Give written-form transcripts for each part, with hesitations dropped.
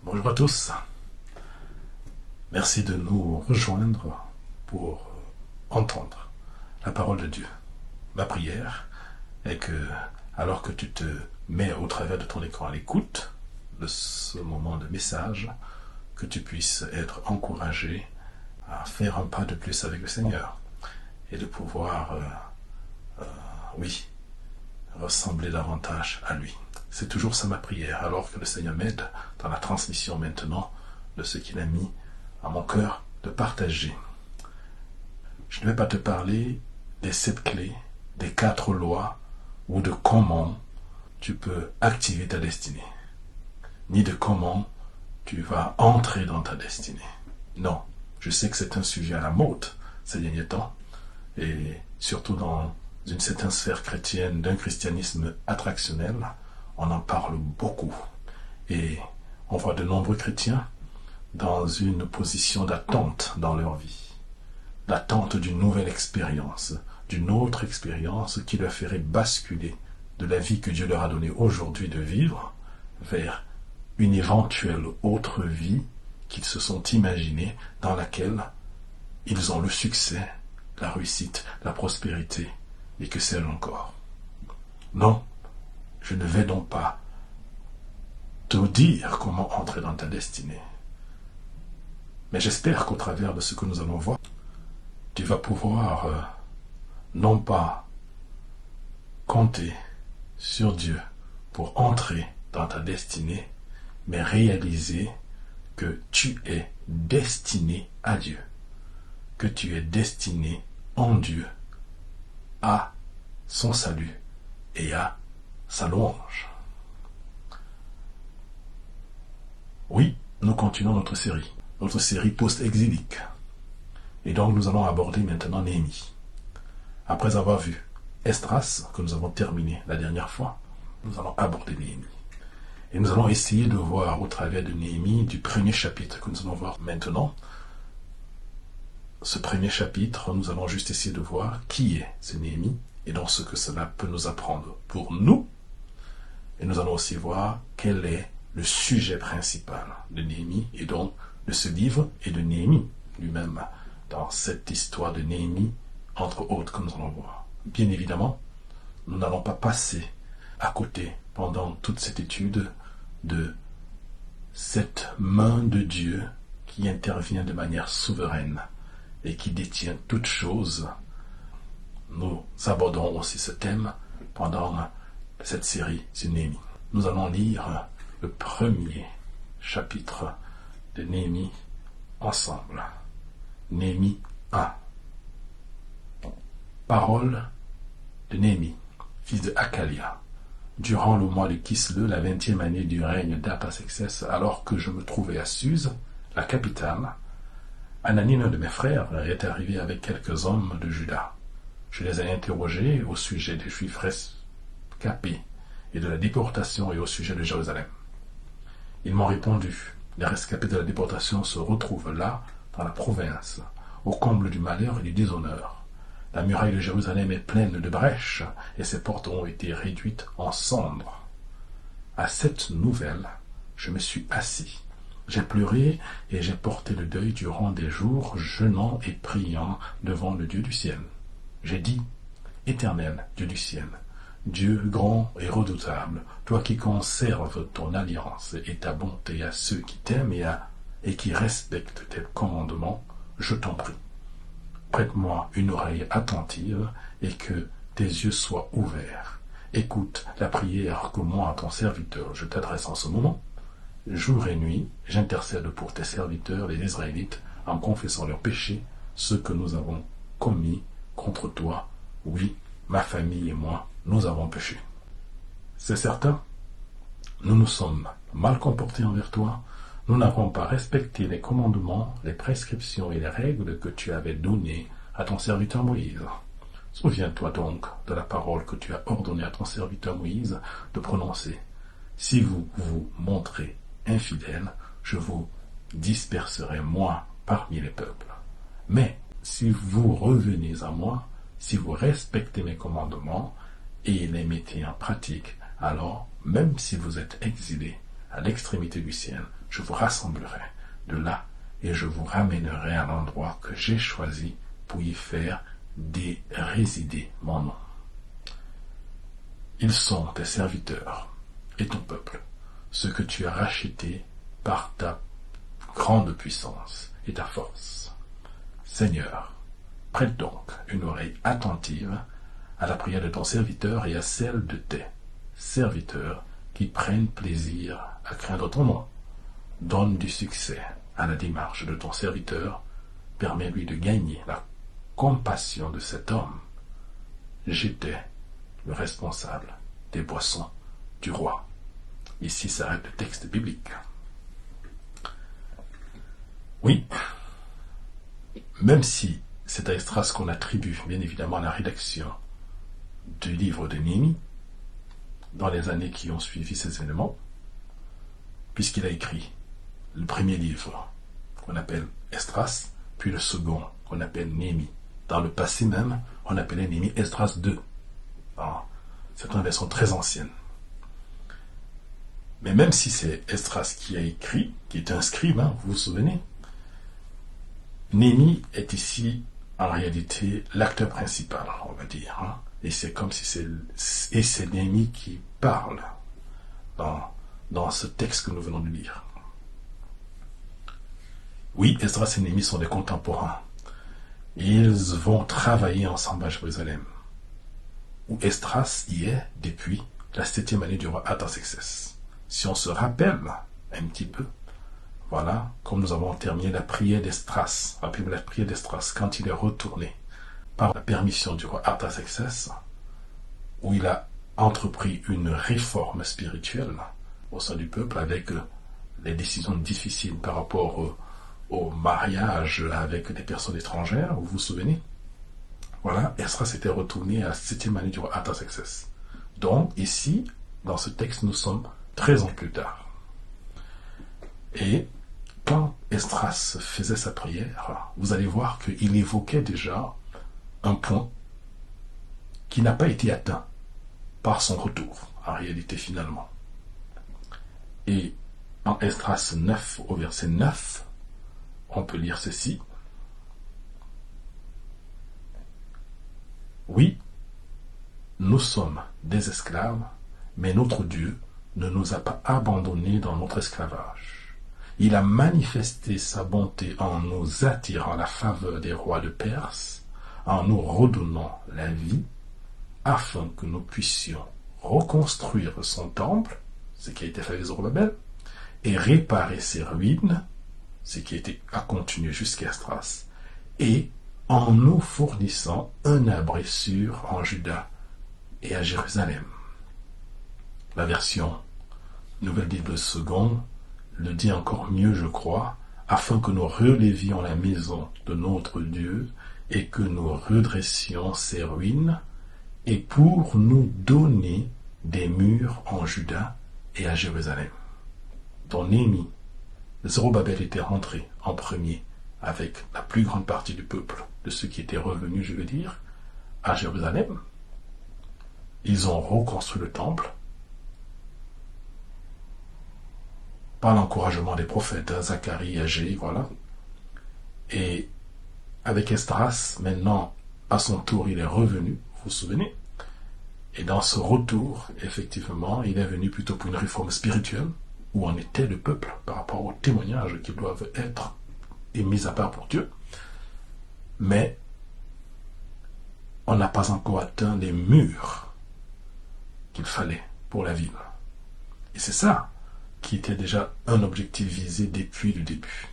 Bonjour à tous. Merci de nous rejoindre pour entendre la parole de Dieu. Ma prière est que, alors que tu te mets au travers de ton écran à l'écoute de ce moment de message, que tu puisses être encouragé à faire un pas de plus avec le Seigneur et de pouvoir, ressembler davantage à lui. C'est toujours ça ma prière, alors que le Seigneur m'aide dans la transmission maintenant de ce qu'il a mis à mon cœur de partager. Je ne vais pas te parler des 7 clés, des 4 lois ou de comment tu peux activer ta destinée, ni de comment tu vas entrer dans ta destinée. Non, je sais que c'est un sujet à la mode ces derniers temps, et surtout dans une certaine sphère chrétienne, d'un christianisme attractionnel, on en parle beaucoup. Et on voit de nombreux chrétiens dans une position d'attente dans leur vie. L'attente d'une nouvelle expérience, d'une autre expérience qui leur ferait basculer de la vie que Dieu leur a donnée aujourd'hui de vivre vers une éventuelle autre vie qu'ils se sont imaginés, dans laquelle ils ont le succès, la réussite, la prospérité, et que sais-je encore. Non, je ne vais donc pas te dire comment entrer dans ta destinée. Mais j'espère qu'au travers de ce que nous allons voir, tu vas pouvoir non pas compter sur Dieu pour entrer dans ta destinée, mais réaliser que tu es destiné à Dieu, que tu es destiné en Dieu à son salut et à sa louange. Oui, nous continuons notre série post-exilique. Et donc nous allons aborder maintenant Néhémie. Après avoir vu Esdras, que nous avons terminé la dernière fois, nous allons aborder Néhémie. Et nous allons essayer de voir au travers de Néhémie, du premier chapitre que nous allons voir maintenant, ce premier chapitre, nous allons juste essayer de voir qui est ce Néhémie et donc ce que cela peut nous apprendre pour nous. Et nous allons aussi voir quel est le sujet principal de Néhémie et donc de ce livre et de Néhémie lui-même dans cette histoire de Néhémie, entre autres, que nous allons voir. Bien évidemment, nous n'allons pas passer à côté pendant toute cette étude de cette main de Dieu qui intervient de manière souveraine et qui détient toutes choses. Nous aborderons aussi ce thème pendant cette série sur Néhémie. Nous allons lire le premier chapitre de Néhémie ensemble. Néhémie 1. Parole de Néhémie, fils de Hakalia. Durant le mois de Kislev, la 20e année du règne d'Artaxerxès, alors que je me trouvais à Suse, la capitale, Hanani, l'un de mes frères, est arrivé avec quelques hommes de Juda. Je les ai interrogés au sujet des Juifs rescapés et de la déportation et au sujet de Jérusalem. Ils m'ont répondu, les rescapés de la déportation se retrouvent là, dans la province, au comble du malheur et du déshonneur. La muraille de Jérusalem est pleine de brèches et ses portes ont été réduites en cendres. À cette nouvelle, je me suis assis. J'ai pleuré et j'ai porté le deuil durant des jours, jeûnant et priant devant le Dieu du ciel. J'ai dit, Éternel Dieu du ciel, Dieu grand et redoutable, toi qui conserves ton alliance et ta bonté à ceux qui t'aiment et qui respectent tes commandements, je t'en prie. Prête-moi une oreille attentive et que tes yeux soient ouverts. Écoute la prière que moi, ton serviteur, je t'adresse en ce moment. Jour et nuit, j'intercède pour tes serviteurs, les Israélites, en confessant leurs péchés, ceux que nous avons commis contre toi. Oui, ma famille et moi, nous avons péché. C'est certain, nous nous sommes mal comportés envers toi, nous n'avons pas respecté les commandements, les prescriptions et les règles que tu avais données à ton serviteur Moïse. Souviens-toi donc de la parole que tu as ordonné à ton serviteur Moïse de prononcer. Si vous vous montrez infidèles, je vous disperserai moi parmi les peuples. Mais si vous revenez à moi, si vous respectez mes commandements et les mettez en pratique, alors, même si vous êtes exilés, à l'extrémité du ciel, je vous rassemblerai de là et je vous ramènerai à l'endroit que j'ai choisi pour y faire résider mon nom. Ils sont tes serviteurs et ton peuple, ceux que tu as rachetés par ta grande puissance et ta force. Seigneur, prête donc une oreille attentive à la prière de ton serviteur et à celle de tes serviteurs qui prennent plaisir à craindre ton nom. Donne du succès à la démarche de ton serviteur, permets-lui de gagner la compassion de cet homme. J'étais le responsable des boissons du roi. Ici s'arrête le texte biblique. Oui, même si c'est à Esdras qu'on attribue bien évidemment la rédaction du livre de Néhémie, dans les années qui ont suivi ces événements, puisqu'il a écrit le premier livre qu'on appelle Esdras, puis le second qu'on appelle Néhémie. Dans le passé même, on appelait Néhémie Esdras II. C'est une version très ancienne. Mais même si c'est Esdras qui a écrit, qui est un scribe, vous vous souvenez, Néhémie est ici en réalité l'acteur principal, on va dire. Et c'est comme si c'est Néhémie qui parle dans ce texte que nous venons de lire. Oui, Esdras et Néhémie sont des contemporains. Ils vont travailler ensemble à Jérusalem, où Esdras y est depuis la 7e année du roi Artaxerxès. Si on se rappelle un petit peu, voilà, comme nous avons terminé la prière d'Esdras, rappelez-vous la prière d'Esdras, quand il est retourné par la permission du roi Artaxerxès, où il a entrepris une réforme spirituelle au sein du peuple avec les décisions difficiles par rapport au mariage avec des personnes étrangères, vous vous souvenez? Voilà, Esdras s'était retourné à la 7e année du roi Artaxerxès. Donc, ici, dans ce texte, nous sommes 13 ans plus tard. Et quand Esdras faisait sa prière, vous allez voir qu'il évoquait déjà un point qui n'a pas été atteint par son retour, en réalité finalement. Et en Esdras 9, au verset 9, on peut lire ceci. Oui, nous sommes des esclaves, mais notre Dieu ne nous a pas abandonnés dans notre esclavage. Il a manifesté sa bonté en nous attirant la faveur des rois de Perse, en nous redonnant la vie, afin que nous puissions reconstruire son temple, ce qui a été fait avec Zorobabel, et réparer ses ruines, ce qui a continué jusqu'à Esdras, et en nous fournissant un abri sûr en Juda et à Jérusalem. La version Nouvelle Bible seconde le dit encore mieux, je crois, afin que nous relevions la maison de notre Dieu et que nous redressions ses ruines, et pour nous donner des murs en Juda et à Jérusalem. Dans Néhémie, Zorobabel était rentré en premier avec la plus grande partie du peuple, de ceux qui étaient revenus, je veux dire, à Jérusalem. Ils ont reconstruit le temple par l'encouragement des prophètes, Zacharie, Agé, voilà. Et avec Esdras, maintenant, à son tour, il est revenu, vous vous souvenez. Et dans ce retour, effectivement, il est venu plutôt pour une réforme spirituelle, où en était le peuple par rapport aux témoignages qui doivent être mis à part pour Dieu. Mais on n'a pas encore atteint les murs qu'il fallait pour la ville. Et c'est ça qui était déjà un objectif visé depuis le début.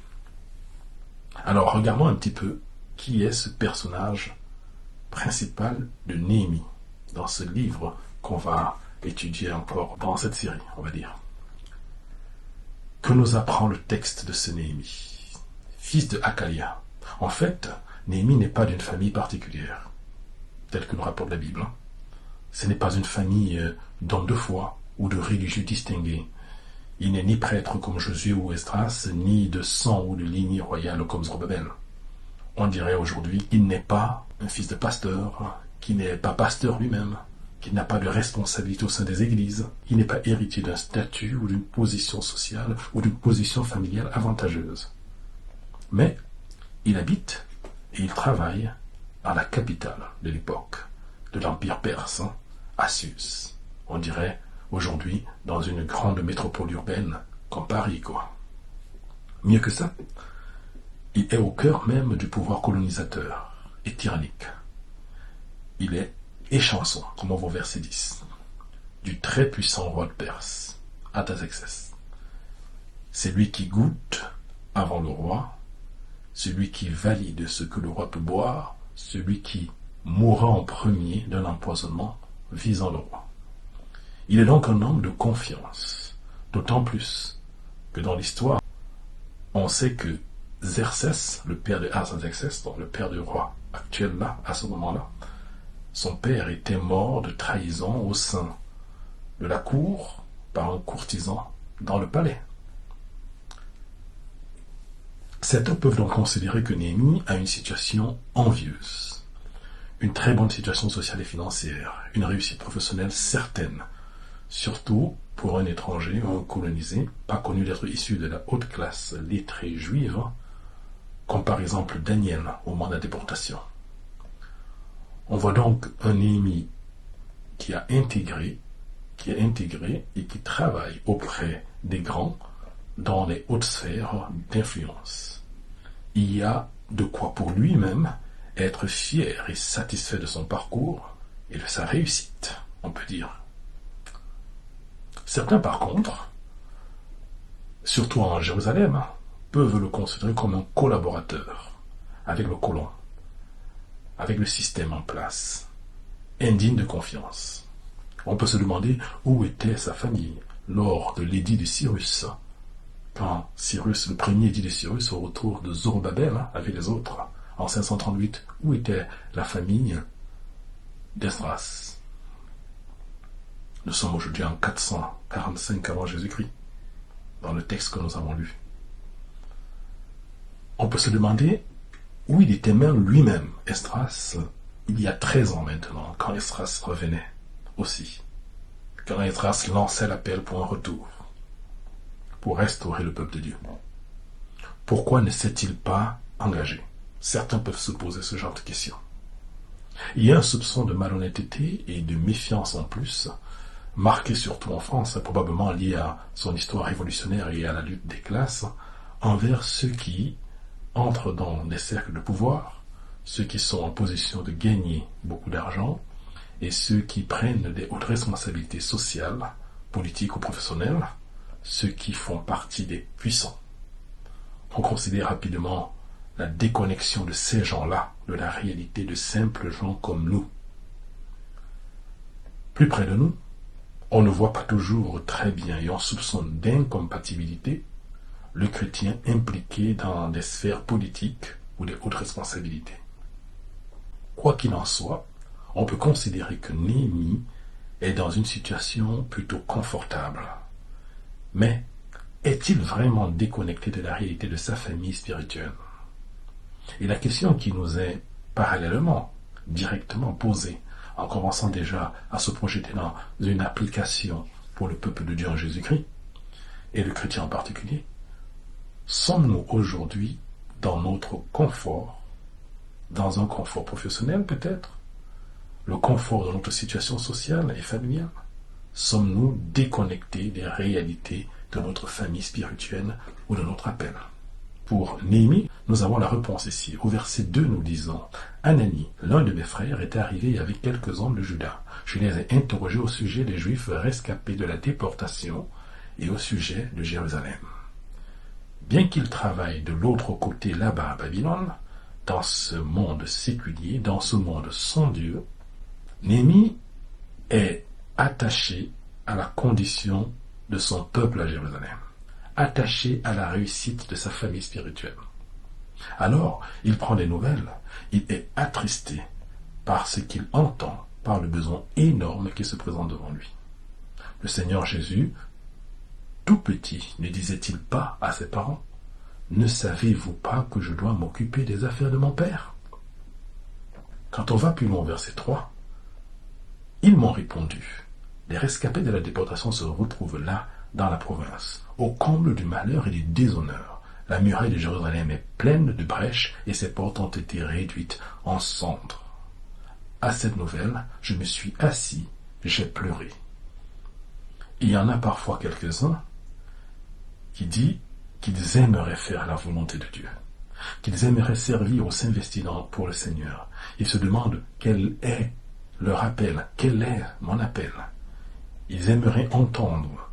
Alors regardons un petit peu qui est ce personnage principal de Néhémie dans ce livre qu'on va étudier encore dans cette série, on va dire. Que nous apprend le texte de ce Néhémie, fils de Hakalia? En fait, Néhémie n'est pas d'une famille particulière, telle que nous rapporte la Bible. Ce n'est pas une famille d'hommes de foi ou de religieux distingués. Il n'est ni prêtre comme Josué ou Esdras, ni de sang ou de lignée royale comme Zorobabel. On dirait aujourd'hui qu'il n'est pas un fils de pasteur, qu'il n'est pas pasteur lui-même, qu'il n'a pas de responsabilité au sein des églises, il n'est pas héritier d'un statut ou d'une position sociale ou d'une position familiale avantageuse. Mais il habite et il travaille dans la capitale de l'époque, de l'Empire perse, Assus. On dirait aujourd'hui dans une grande métropole urbaine comme Paris, quoi. Mieux que ça, il est au cœur même du pouvoir colonisateur et tyrannique. Il est échanson, comme on voit au verset 10, du très puissant roi de Perse, Artaxerxès. C'est lui qui goûte avant le roi, celui qui valide ce que le roi peut boire, celui qui mourra en premier d'un empoisonnement visant le roi. Il est donc un homme de confiance, d'autant plus que dans l'histoire, on sait que Xerxès, le père de Artaxerxès, donc le père du roi actuel là, à ce moment-là, son père était mort de trahison au sein de la cour par un courtisan dans le palais. Certains peuvent donc considérer que Néhémie a une situation envieuse, une très bonne situation sociale et financière, une réussite professionnelle certaine, surtout pour un étranger ou un colonisé, pas connu d'être issu de la haute classe lettrée juive, comme par exemple Daniel au moment de la déportation. On voit donc un Néhémie qui est intégré et qui travaille auprès des grands dans les hautes sphères d'influence. Il y a de quoi pour lui-même être fier et satisfait de son parcours et de sa réussite, on peut dire. Certains, par contre, surtout en Jérusalem, peuvent le considérer comme un collaborateur avec le colon, avec le système en place, indigne de confiance. On peut se demander où était sa famille lors de l'édit de Cyrus, quand Cyrus, le premier édit de Cyrus, au retour de Zorobabel avec les autres, en 538, où était la famille d'Esdras? Nous sommes aujourd'hui en 445 avant Jésus-Christ, dans le texte que nous avons lu. On peut se demander où il était même lui-même, Esdras, il y a 13 ans maintenant, quand Esdras revenait aussi, quand Esdras lançait l'appel pour un retour, pour restaurer le peuple de Dieu. Pourquoi ne s'est-il pas engagé? Certains peuvent se poser ce genre de questions. Il y a un soupçon de malhonnêteté et de méfiance en plus, marqué surtout en France, probablement lié à son histoire révolutionnaire et à la lutte des classes, envers ceux qui entrent dans des cercles de pouvoir, ceux qui sont en position de gagner beaucoup d'argent, et ceux qui prennent des hautes responsabilités sociales, politiques ou professionnelles, ceux qui font partie des puissants. On considère rapidement la déconnexion de ces gens-là de la réalité de simples gens comme nous. Plus près de nous, on ne voit pas toujours très bien et on soupçonne d'incompatibilité le chrétien impliqué dans des sphères politiques ou des hautes responsabilités. Quoi qu'il en soit, on peut considérer que Néhémie est dans une situation plutôt confortable. Mais est-il vraiment déconnecté de la réalité de sa famille spirituelle? Et la question qui nous est parallèlement, directement posée, en commençant déjà à se projeter dans une application pour le peuple de Dieu en Jésus-Christ, et le chrétien en particulier, sommes-nous aujourd'hui dans notre confort, dans un confort professionnel peut-être, le confort de notre situation sociale et familiale? Sommes-nous déconnectés des réalités de notre famille spirituelle ou de notre appel? Pour Néhémie, nous avons la réponse ici. Au verset 2, nous disons « Anani, l'un de mes frères, est arrivé avec quelques hommes de Juda. Je les ai interrogés au sujet des Juifs rescapés de la déportation et au sujet de Jérusalem. Bien qu'il travaille de l'autre côté là-bas à Babylone, dans ce monde séculier, dans ce monde sans Dieu, Néhémie est attaché à la condition de son peuple à Jérusalem, attaché à la réussite de sa famille spirituelle. Alors, il prend des nouvelles, il est attristé par ce qu'il entend, par le besoin énorme qui se présente devant lui. Le Seigneur Jésus, tout petit, ne disait-il pas à ses parents: « Ne savez-vous pas que je dois m'occuper des affaires de mon Père ?» Quand on va plus loin, verset 3, Ils m'ont répondu. Les rescapés de la déportation se retrouvent là, dans la province, au comble du malheur et du déshonneur. La muraille de Jérusalem est pleine de brèches et ses portes ont été réduites en cendres. À cette nouvelle, je me suis assis, j'ai pleuré. Il y en a parfois quelques-uns qui disent qu'ils aimeraient faire la volonté de Dieu, qu'ils aimeraient servir au Saint-Vesti pour le Seigneur. Ils se demandent quel est leur appel, quel est mon appel. Ils aimeraient entendre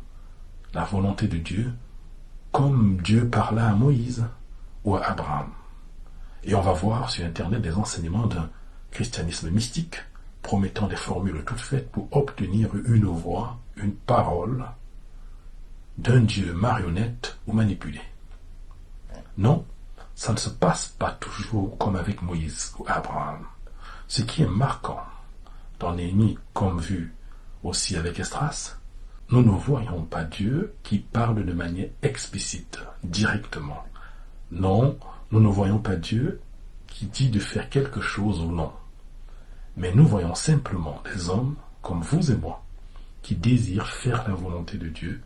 la volonté de Dieu comme Dieu parla à Moïse ou à Abraham. Et on va voir sur Internet des enseignements d'un christianisme mystique promettant des formules toutes faites pour obtenir une voix, une parole d'un Dieu marionnette ou manipulé. Non, ça ne se passe pas toujours comme avec Moïse ou Abraham. Ce qui est marquant dans Néhémie, comme vu aussi avec Esdras, nous ne voyons pas Dieu qui parle de manière explicite, directement. Non, nous ne voyons pas Dieu qui dit de faire quelque chose ou non. Mais nous voyons simplement des hommes comme vous et moi qui désirent faire la volonté de Dieu,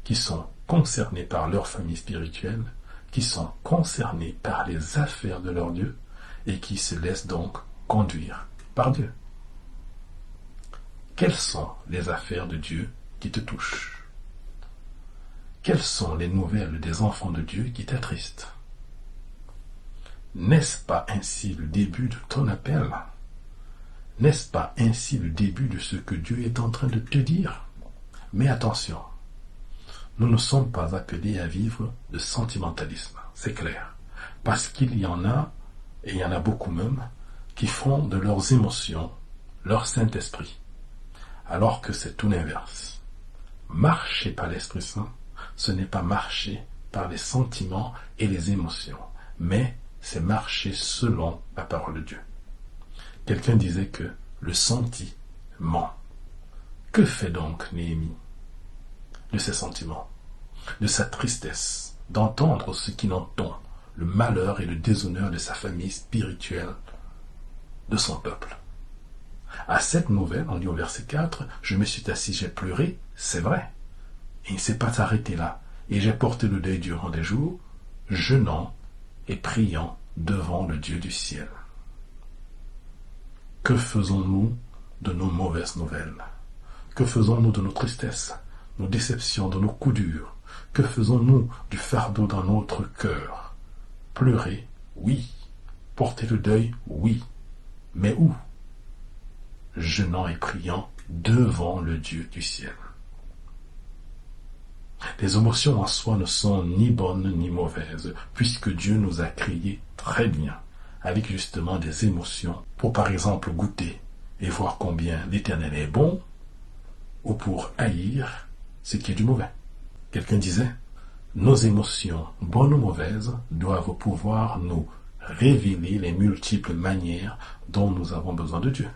qui sont concernés par leur famille spirituelle, qui sont concernés par les affaires de leur Dieu et qui se laissent donc conduire par Dieu. Quelles sont les affaires de Dieu qui te touchent? Quelles sont les nouvelles des enfants de Dieu qui t'attristent? N'est-ce pas ainsi le début de ton appel? N'est-ce pas ainsi le début de ce que Dieu est en train de te dire? Mais attention, nous ne sommes pas appelés à vivre de sentimentalisme, c'est clair. Parce qu'il y en a, et il y en a beaucoup même, qui font de leurs émotions leur Saint-Esprit, alors que c'est tout l'inverse. Marcher par l'Esprit Saint, ce n'est pas marcher par les sentiments et les émotions, mais c'est marcher selon la parole de Dieu. Quelqu'un disait que le sentiment. Que fait donc Néhémie de ses sentiments, de sa tristesse, d'entendre ce qu'il entend, le malheur et le déshonneur de sa famille spirituelle, de son peuple? À cette nouvelle, on dit au verset 4, « Je me suis assis, j'ai pleuré », c'est vrai. Et il ne s'est pas arrêté là. Et j'ai porté le deuil durant des jours, jeûnant et priant devant le Dieu du ciel. Que faisons-nous de nos mauvaises nouvelles? Que faisons-nous de nos tristesses, nos déceptions, de nos coups durs? Que faisons-nous du fardeau dans notre cœur? Pleurer, oui. Porter le deuil, oui. Mais où? Jeûnant et priant devant le Dieu du ciel. Les émotions en soi ne sont ni bonnes ni mauvaises, puisque Dieu nous a créés très bien, avec justement des émotions, pour par exemple goûter et voir combien l'Éternel est bon, ou pour haïr ce qui est du mauvais. Quelqu'un disait, nos émotions, bonnes ou mauvaises, doivent pouvoir nous révéler les multiples manières dont nous avons besoin de Dieu.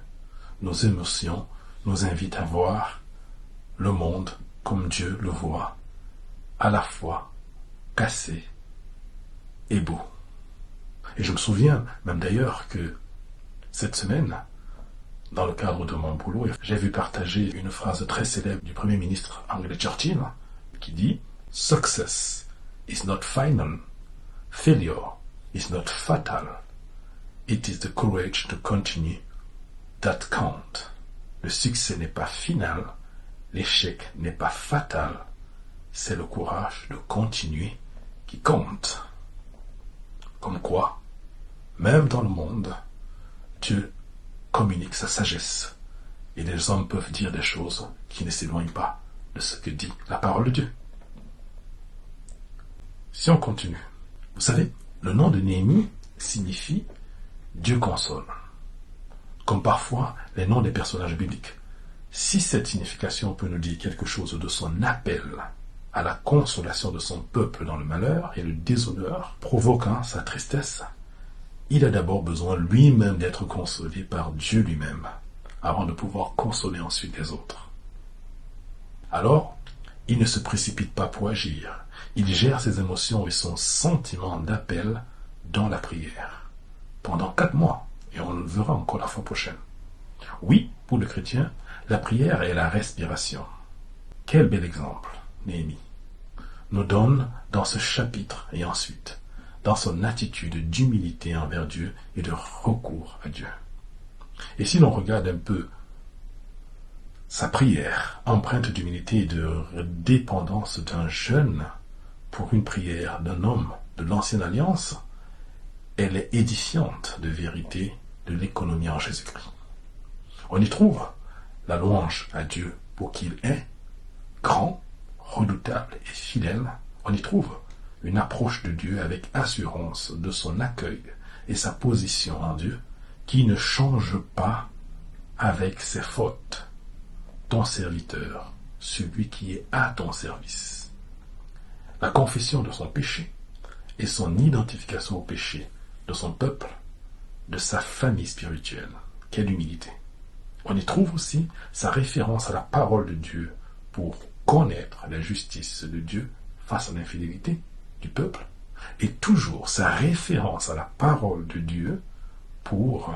Nos émotions nous invitent à voir le monde comme Dieu le voit, à la fois cassé et beau. Et je me souviens même d'ailleurs que cette semaine, dans le cadre de mon boulot, j'ai vu partager une phrase très célèbre du Premier ministre anglais Churchill qui dit « Success is not final, failure is not fatal, it is the courage to continue that count. » Le succès n'est pas final, l'échec n'est pas fatal, c'est le courage de continuer qui compte. Comme quoi, même dans le monde, Dieu communique sa sagesse et les hommes peuvent dire des choses qui ne s'éloignent pas de ce que dit la parole de Dieu. Si on continue, vous savez, le nom de Néhémie signifie Dieu console, comme parfois les noms des personnages bibliques. Si cette signification peut nous dire quelque chose de son appel à la consolation de son peuple dans le malheur et le déshonneur, provoquant sa tristesse, il a d'abord besoin lui-même d'être consolé par Dieu lui-même, avant de pouvoir consoler ensuite les autres. Alors, il ne se précipite pas pour agir. Il gère ses émotions et son sentiment d'appel dans la prière, pendant 4 mois, et on le verra encore la fois prochaine. Oui, pour le chrétien, La prière est la respiration. Quel bel exemple, Néhémie nous donne dans ce chapitre et ensuite dans son attitude d'humilité envers Dieu et de recours à Dieu. Et si l'on regarde un peu sa prière, empreinte d'humilité et de dépendance d'un jeune pour une prière d'un homme de l'ancienne alliance, elle est édifiante de vérité de l'économie en Jésus-Christ. On y trouve la louange à Dieu pour qu'il est grand, redoutable et fidèle. On y trouve une approche de Dieu avec assurance de son accueil et sa position en Dieu qui ne change pas avec ses fautes. Ton serviteur, celui qui est à ton service. La confession de son péché et son identification au péché de son peuple, de sa famille spirituelle. Quelle humilité! On y trouve aussi sa référence à la parole de Dieu pour connaître la justice de Dieu face à l'infidélité du peuple, et toujours sa référence à la parole de Dieu pour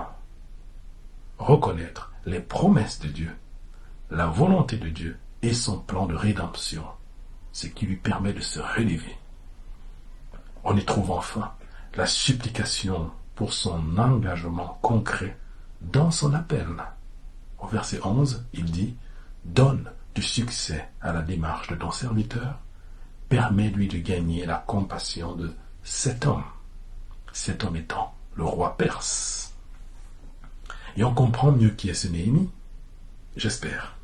reconnaître les promesses de Dieu, la volonté de Dieu et son plan de rédemption, ce qui lui permet de se relever. On y trouve enfin la supplication pour son engagement concret dans son appel. Au verset 11, il dit « Donne du succès à la démarche de ton serviteur, permets-lui de gagner la compassion de cet homme étant le roi perse. » Et on comprend mieux qui est ce Néhémie, j'espère.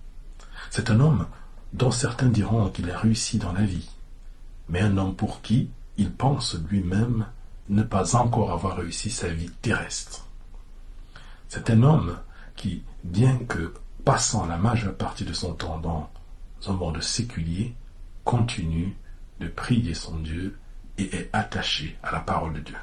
C'est un homme dont certains diront qu'il a réussi dans la vie, mais un homme pour qui il pense lui-même ne pas encore avoir réussi sa vie terrestre. C'est un homme qui, bien que passant la majeure partie de son temps dans un monde séculier, continue de prier son Dieu et est attaché à la parole de Dieu.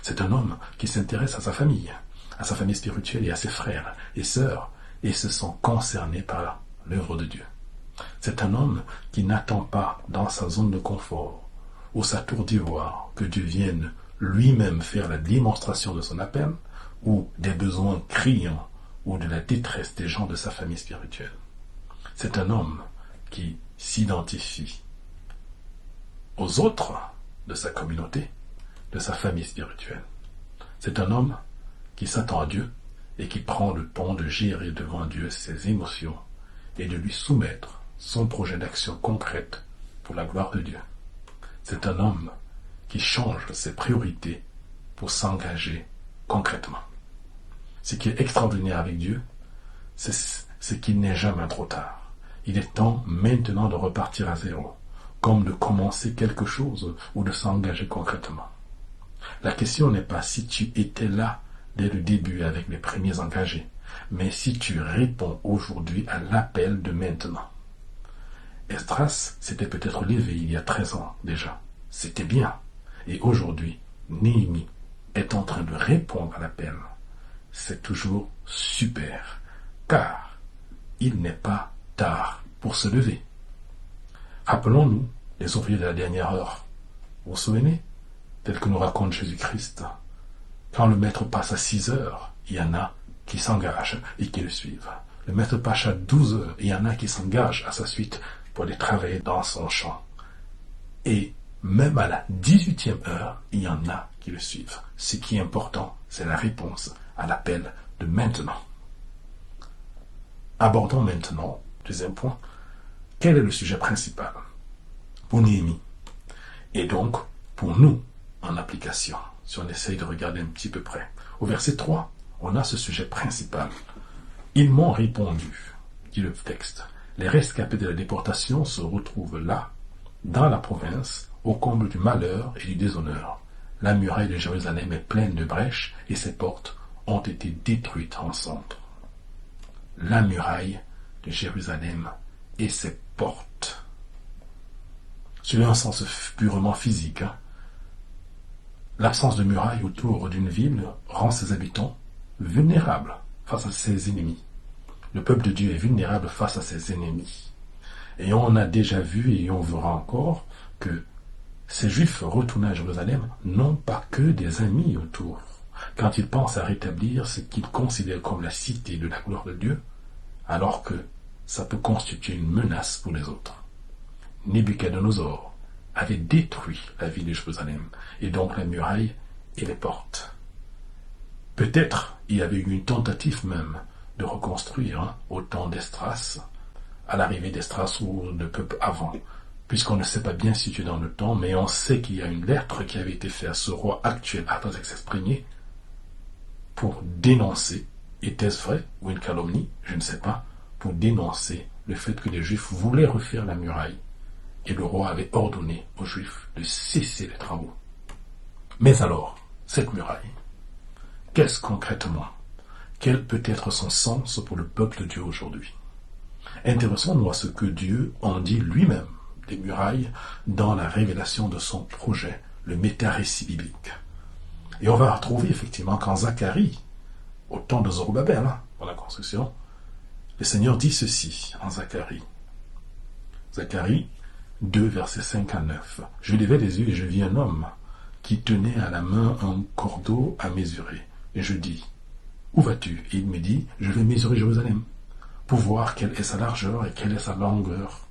C'est un homme qui s'intéresse à sa famille spirituelle et à ses frères et sœurs, et se sent concerné par l'œuvre de Dieu. C'est un homme qui n'attend pas dans sa zone de confort ou sa tour d'ivoire que Dieu vienne lui-même faire la démonstration de son appel ou des besoins criants ou de la détresse des gens de sa famille spirituelle. C'est un homme qui s'identifie aux autres de sa communauté, de sa famille spirituelle. C'est un homme qui s'attend à Dieu et qui prend le temps de gérer devant Dieu ses émotions et de lui soumettre son projet d'action concrète pour la gloire de Dieu. C'est un homme qui change ses priorités pour s'engager concrètement. Ce qui est extraordinaire avec Dieu, c'est qu'il n'est jamais trop tard. Il est temps maintenant de repartir à zéro, comme de commencer quelque chose ou de s'engager concrètement. La question n'est pas si tu étais là dès le début avec les premiers engagés, mais si tu réponds aujourd'hui à l'appel de maintenant. Esdras s'était peut-être levé il y a 13 ans déjà. C'était bien. Et aujourd'hui, Néhémie est en train de répondre à l'appel. C'est toujours super, car il n'est pas tard pour se lever. Rappelons-nous les ouvriers de la dernière heure. Vous vous souvenez, tel que nous raconte Jésus-Christ, quand le maître passe à 6 heures, il y en a qui s'engagent et qui le suivent. Le maître passe à 12 heures, et il y en a qui s'engagent à sa suite pour aller travailler dans son champ. Et même à la 18e heure, il y en a qui le suivent. Ce qui est important, c'est la réponse à l'appel de maintenant. Abordons maintenant, deuxième point, quel est le sujet principal pour Néhémie et donc pour nous en application, si on essaye de regarder un petit peu près. Au verset 3, on a ce sujet principal. Ils m'ont répondu, dit le texte. Les rescapés de la déportation se retrouvent là, dans la province, au comble du malheur et du déshonneur. La muraille de Jérusalem est pleine de brèches et ses portes ont été détruites en cendres. La muraille de Jérusalem et ses portes. Sur un sens purement physique, l'absence de muraille autour d'une ville rend ses habitants vulnérables face à ses ennemis. Le peuple de Dieu est vulnérable face à ses ennemis. Et on a déjà vu, et on verra encore, que ces Juifs retournés à Jérusalem n'ont pas que des amis autour. Quand ils pensent à rétablir ce qu'ils considèrent comme la cité de la gloire de Dieu, alors que ça peut constituer une menace pour les autres. Nebuchadnezzar avait détruit la ville de Jérusalem, et donc la muraille et les portes. Peut-être il y avait eu une tentative même de reconstruire au temps d'Esdras, à l'arrivée d'Esdras ou de peuple avant, puisqu'on ne sait pas bien situé dans le temps, mais on sait qu'il y a une lettre qui avait été faite à ce roi actuel, Artaxerxès Ier, pour dénoncer, était-ce vrai ou une calomnie, je ne sais pas, pour dénoncer le fait que les Juifs voulaient refaire la muraille, et le roi avait ordonné aux Juifs de cesser les travaux. Mais alors, cette muraille, qu'est-ce concrètement? Quel peut être son sens pour le peuple de Dieu aujourd'hui? Intéressons-nous à ce que Dieu en dit lui-même des murailles dans la révélation de son projet, le méta-récit biblique. Et on va retrouver effectivement qu'en Zacharie, au temps de Zorobabel, pour la construction, le Seigneur dit ceci en Zacharie. Zacharie 2, versets 5 à 9. « Je levai les yeux et je vis un homme qui tenait à la main un cordeau à mesurer. Et je dis, où vas-tu? Et il me dit, je vais mesurer Jérusalem, pour voir quelle est sa largeur et quelle est sa longueur.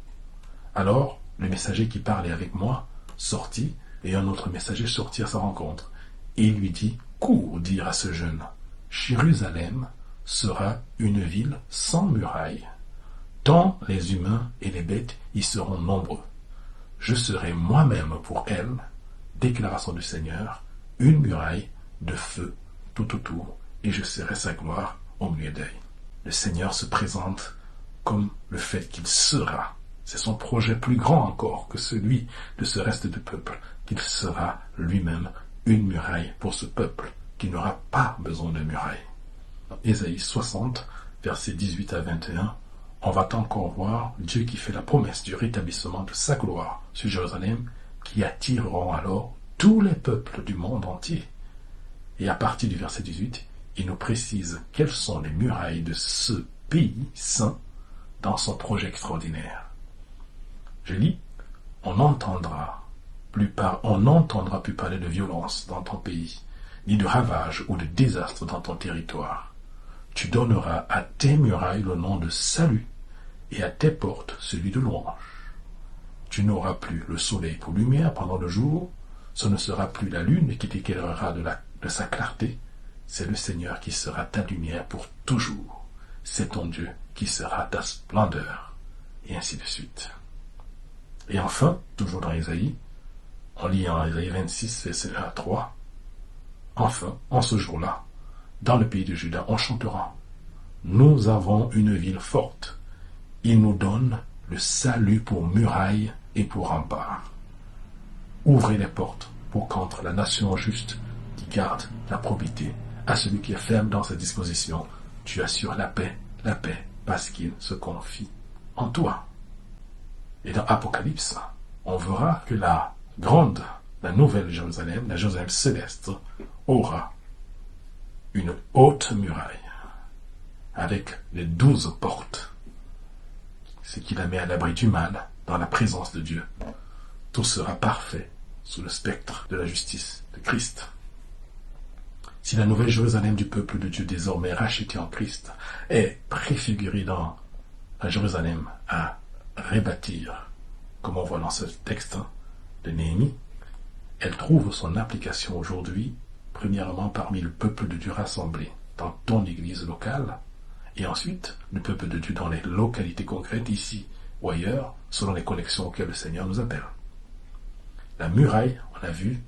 Alors, le messager qui parlait avec moi sortit, et un autre messager sortit à sa rencontre. Et il lui dit, cours dire à ce jeune, Jérusalem sera une ville sans muraille. Tant les humains et les bêtes y seront nombreux. Je serai moi-même pour elle, déclaration du Seigneur, une muraille de feu tout autour, et je serai sa gloire au milieu d'elle. » Le Seigneur se présente comme le fait qu'il sera. C'est son projet plus grand encore que celui de ce reste de peuple, qu'il sera lui-même une muraille pour ce peuple qui n'aura pas besoin de muraille. Dans Ésaïe 60, versets 18 à 21, on va encore voir Dieu qui fait la promesse du rétablissement de sa gloire sur Jérusalem, qui attireront alors tous les peuples du monde entier. Et à partir du verset 18, il nous précise quelles sont les murailles de ce pays saint dans son projet extraordinaire. Je lis, on n'entendra plus parler de violence dans ton pays, ni de ravage ou de désastre dans ton territoire. Tu donneras à tes murailles le nom de salut, et à tes portes celui de louange. Tu n'auras plus le soleil pour lumière pendant le jour, ce ne sera plus la lune qui t'éclairera de sa clarté, c'est le Seigneur qui sera ta lumière pour toujours, c'est ton Dieu qui sera ta splendeur, et ainsi de suite. Et enfin, toujours dans Ésaïe, on lit en Ésaïe 26, verset 1 à 3, enfin, en ce jour-là, dans le pays de Juda, on chantera, nous avons une ville forte, il nous donne le salut pour muraille et pour rempart. Ouvrez les portes pour qu'entre la nation juste qui garde la probité à celui qui est ferme dans ses dispositions, tu assures la paix, parce qu'il se confie en toi. Et dans Apocalypse, on verra que la nouvelle Jérusalem, la Jérusalem céleste, aura une haute muraille avec les 12 portes, ce qui la met à l'abri du mal dans la présence de Dieu. Tout sera parfait sous le spectre de la justice de Christ. Si la nouvelle Jérusalem du peuple de Dieu désormais rachetée en Christ est préfigurée dans la Jérusalem à rebâtir, comme on voit dans ce texte de Néhémie, elle trouve son application aujourd'hui, premièrement parmi le peuple de Dieu rassemblé dans ton église locale, et ensuite le peuple de Dieu dans les localités concrètes, ici ou ailleurs, selon les connexions auxquelles le Seigneur nous appelle. La muraille, on a vu,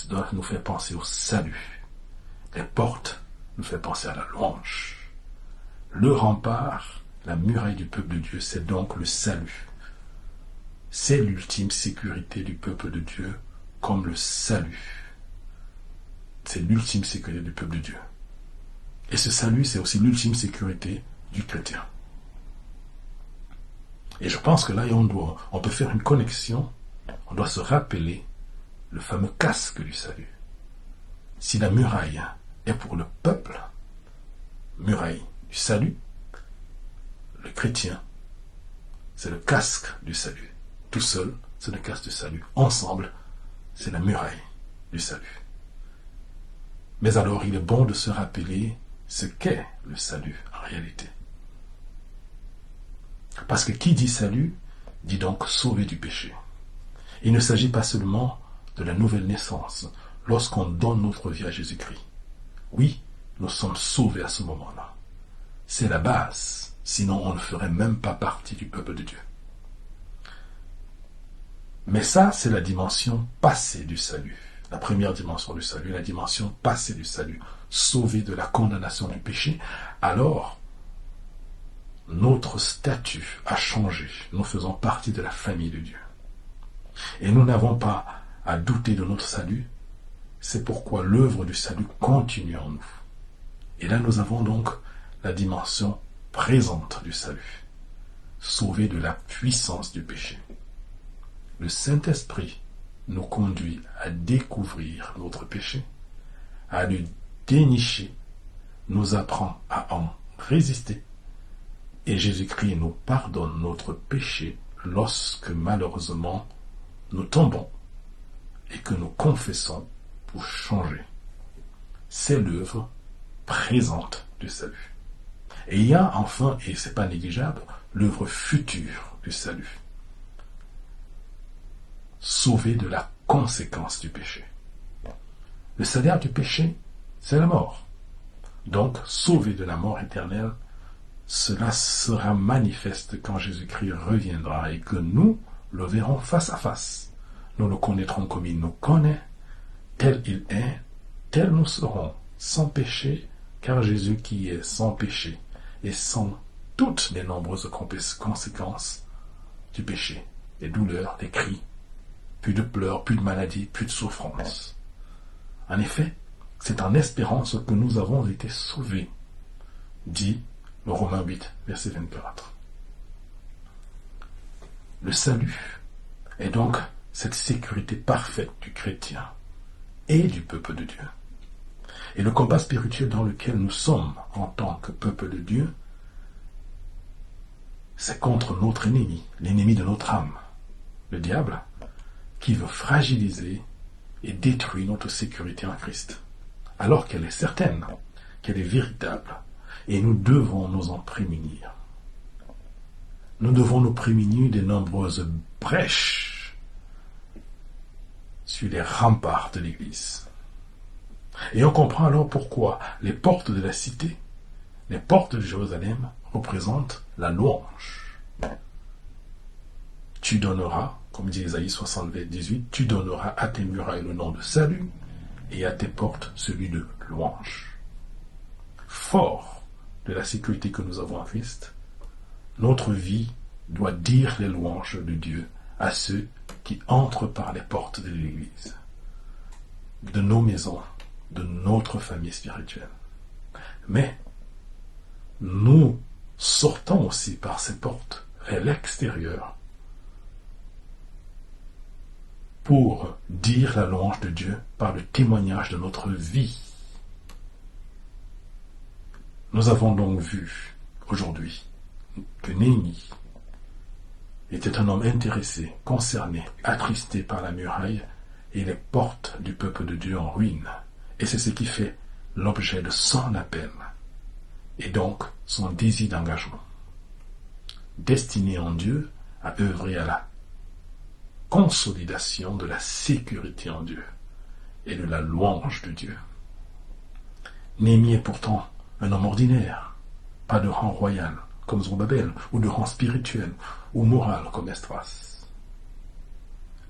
doit nous faire penser au salut. Les portes nous fait penser à la louange. Le rempart, la muraille du peuple de Dieu, c'est donc le salut. C'est l'ultime sécurité du peuple de Dieu, comme le salut. C'est l'ultime sécurité du peuple de Dieu. Et ce salut, c'est aussi l'ultime sécurité du chrétien. Et je pense que là, on peut faire une connexion, on doit se rappeler le fameux casque du salut. Si la muraille est pour le peuple, muraille du salut, le chrétien, c'est le casque du salut. Tout seul, c'est le casque du salut. Ensemble, c'est la muraille du salut. Mais alors, il est bon de se rappeler ce qu'est le salut en réalité. Parce que qui dit salut, dit donc sauvé du péché. Il ne s'agit pas seulement de la nouvelle naissance lorsqu'on donne notre vie à Jésus-Christ. Oui, nous sommes sauvés à ce moment-là. C'est la base, sinon on ne ferait même pas partie du peuple de Dieu. Mais ça, c'est la dimension passée du salut. La première dimension du salut, la dimension passée du salut. Sauvé de la condamnation du péché, alors notre statut a changé. Nous faisons partie de la famille de Dieu. Et nous n'avons pas à douter de notre salut. C'est pourquoi l'œuvre du salut continue en nous. Et là, nous avons donc la dimension présente du salut, sauvé de la puissance du péché. Le Saint-Esprit nous conduit à découvrir notre péché, à le dénicher, nous apprend à en résister. Et Jésus-Christ nous pardonne notre péché lorsque malheureusement nous tombons et que nous confessons pour changer. C'est l'œuvre présente du salut. Et il y a enfin, et ce n'est pas négligeable, l'œuvre future du salut. Sauvé de la conséquence du péché. Le salaire du péché, c'est la mort. Donc, sauvé de la mort éternelle, cela sera manifeste quand Jésus-Christ reviendra et que nous le verrons face à face. Nous le connaîtrons comme il nous connaît, tel il est, tel nous serons, sans péché, car Jésus qui est sans péché et sans toutes les nombreuses conséquences du péché, les douleurs, les cris, plus de pleurs, plus de maladies, plus de souffrances. En effet, c'est en espérance que nous avons été sauvés, dit le Romains 8, verset 24. Le salut est donc cette sécurité parfaite du chrétien et du peuple de Dieu. Et le combat spirituel dans lequel nous sommes en tant que peuple de Dieu, c'est contre notre ennemi, l'ennemi de notre âme, le diable, qui veut fragiliser et détruire notre sécurité en Christ, alors qu'elle est certaine, qu'elle est véritable, et nous devons nous en prémunir. Nous devons nous prémunir des nombreuses brèches sur les remparts de l'Église. Et on comprend alors pourquoi les portes de la cité, les portes de Jérusalem, représentent la louange. Tu donneras, comme dit Ésaïe 60, 18, tu donneras à tes murailles le nom de salut et à tes portes celui de louange. Fort de la sécurité que nous avons en Christ, notre vie doit dire les louanges de Dieu à ceux qui entrent par les portes de l'Église, de nos maisons, de notre famille spirituelle. Mais nous sortons aussi par ces portes vers l'extérieur pour dire la louange de Dieu par le témoignage de notre vie. Nous avons donc vu aujourd'hui que Néhémie était un homme intéressé, concerné, attristé par la muraille et les portes du peuple de Dieu en ruine. Et c'est ce qui fait l'objet de son appel et donc son désir d'engagement. Destiné en Dieu à œuvrer à la consolidation de la sécurité en Dieu et de la louange de Dieu. Néhémie est pourtant un homme ordinaire, pas de rang royal comme Zorobabel, ou de rang spirituel ou moral comme Esdras.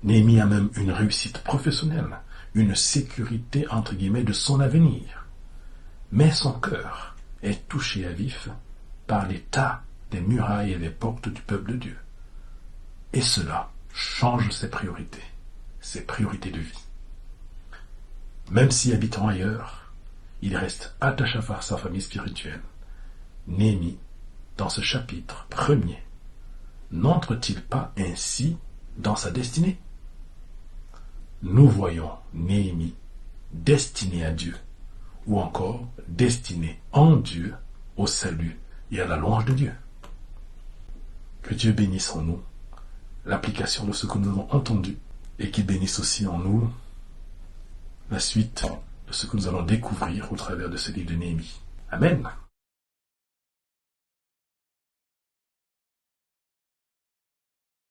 Néhémie a même une réussite professionnelle, une sécurité entre guillemets de son avenir. Mais son cœur est touché à vif par l'état des murailles et des portes du peuple de Dieu. Et cela change ses priorités de vie. Même si habitant ailleurs, il reste attaché à sa famille spirituelle. Néhémie, dans ce chapitre premier, n'entre-t-il pas ainsi dans sa destinée? Nous voyons Néhémie destiné à Dieu, ou encore destiné en Dieu au salut et à la louange de Dieu. Que Dieu bénisse en nous l'application de ce que nous avons entendu et qu'il bénisse aussi en nous la suite de ce que nous allons découvrir au travers de ce livre de Néhémie. Amen.